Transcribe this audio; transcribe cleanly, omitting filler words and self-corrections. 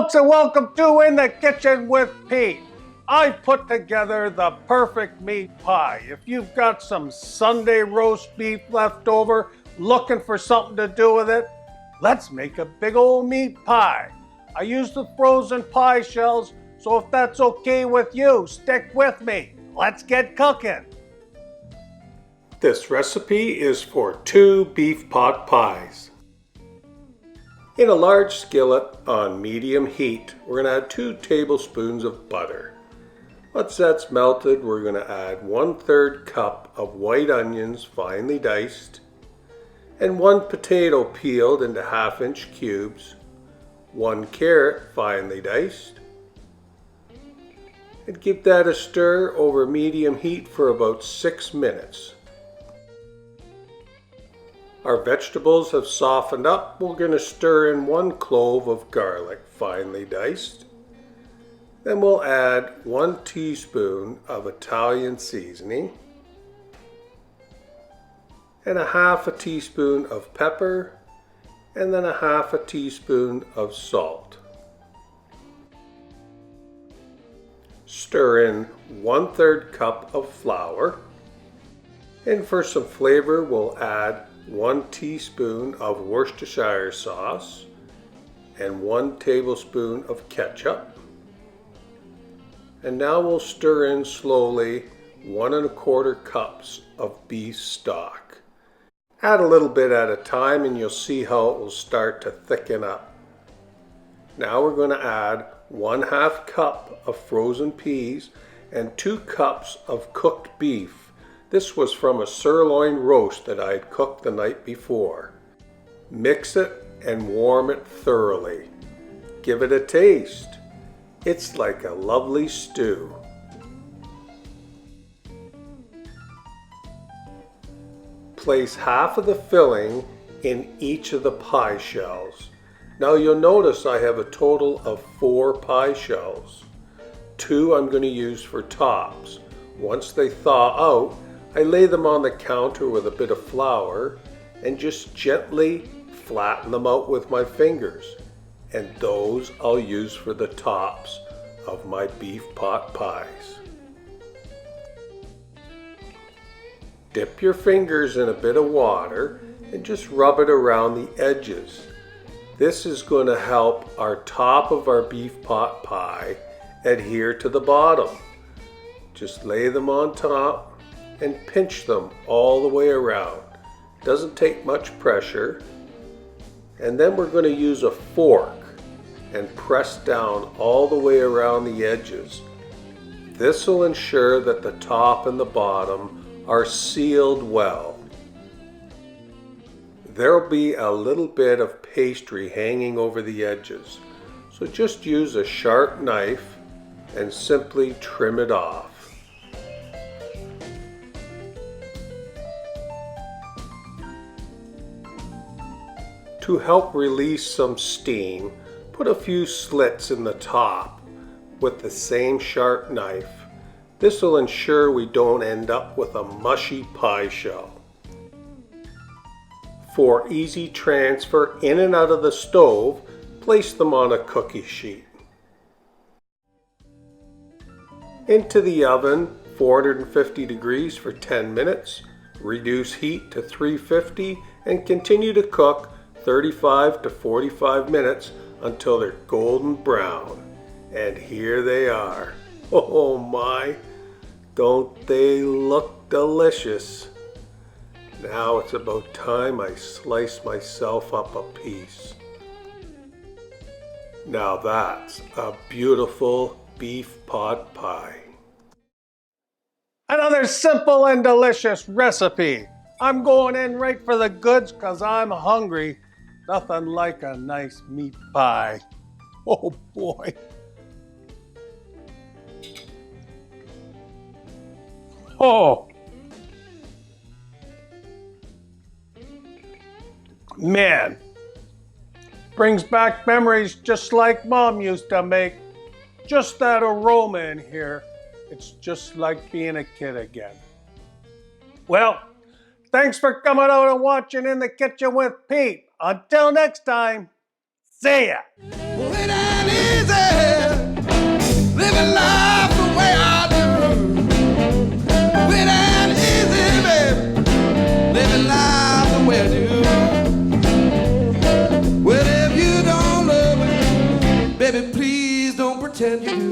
folks, and welcome to In the Kitchen with Pete. I've put together the perfect meat pie. If you've got some Sunday roast beef left over, looking for something to do with it, let's make a big old meat pie. I used the frozen pie shells, so if that's okay with you, stick with me. Let's get cooking. This recipe is for 2 beef pot pies. In a large skillet on medium heat, we're going to add 2 tablespoons of butter. Once that's melted, we're going to add 1/3 cup of white onions finely diced, and 1 potato peeled into 1/2-inch cubes, 1 carrot finely diced, and give that a stir over medium heat for about 6 minutes. Our vegetables have softened up. We're going to stir in 1 clove of garlic finely diced. Then we'll add 1 teaspoon of Italian seasoning and 1/2 teaspoon of pepper, and then 1/2 teaspoon of salt. Stir in 1/3 cup of flour, and for some flavor we'll add 1 teaspoon of Worcestershire sauce and 1 tablespoon of ketchup. And now we'll stir in slowly 1 1/4 cups of beef stock. Add a little bit at a time and you'll see how it will start to thicken up. Now we're going to add 1/2 cup of frozen peas and 2 cups of cooked beef. This was from a sirloin roast that I had cooked the night before. Mix it and warm it thoroughly. Give it a taste. It's like a lovely stew. Place half of the filling in each of the pie shells. Now you'll notice I have a total of 4 pie shells. 2 I'm going to use for tops. Once they thaw out, I lay them on the counter with a bit of flour and just gently flatten them out with my fingers. And those I'll use for the tops of my beef pot pies. Dip your fingers in a bit of water and just rub it around the edges. This is going to help our top of our beef pot pie adhere to the bottom. Just lay them on top and pinch them all the way around. Doesn't take much pressure. And then we're going to use a fork and press down all the way around the edges. This will ensure that the top and the bottom are sealed well. There'll be a little bit of pastry hanging over the edges, so just use a sharp knife and simply trim it off. To help release some steam, put a few slits in the top with the same sharp knife. This will ensure we don't end up with a mushy pie shell. For easy transfer in and out of the stove, place them on a cookie sheet. Into the oven, 450 degrees for 10 minutes. Reduce heat to 350 and continue to cook 35 to 45 minutes until they're golden brown. And here they are. Oh my, don't they look delicious? Now it's about time I slice myself up a piece. Now that's a beautiful beef pot pie. Another simple and delicious recipe. I'm going in right for the goods because I'm hungry. Nothing like a nice meat pie. Oh boy. Oh. Man. Brings back memories just like Mom used to make. Just that aroma in here. It's just like being a kid again. Well, thanks for coming out and watching In the Kitchen with Pete. Until next time, see ya. living life the way I do. Sweet and easy, baby, living life the way I do. Well, if you don't love me, baby, please don't pretend you do.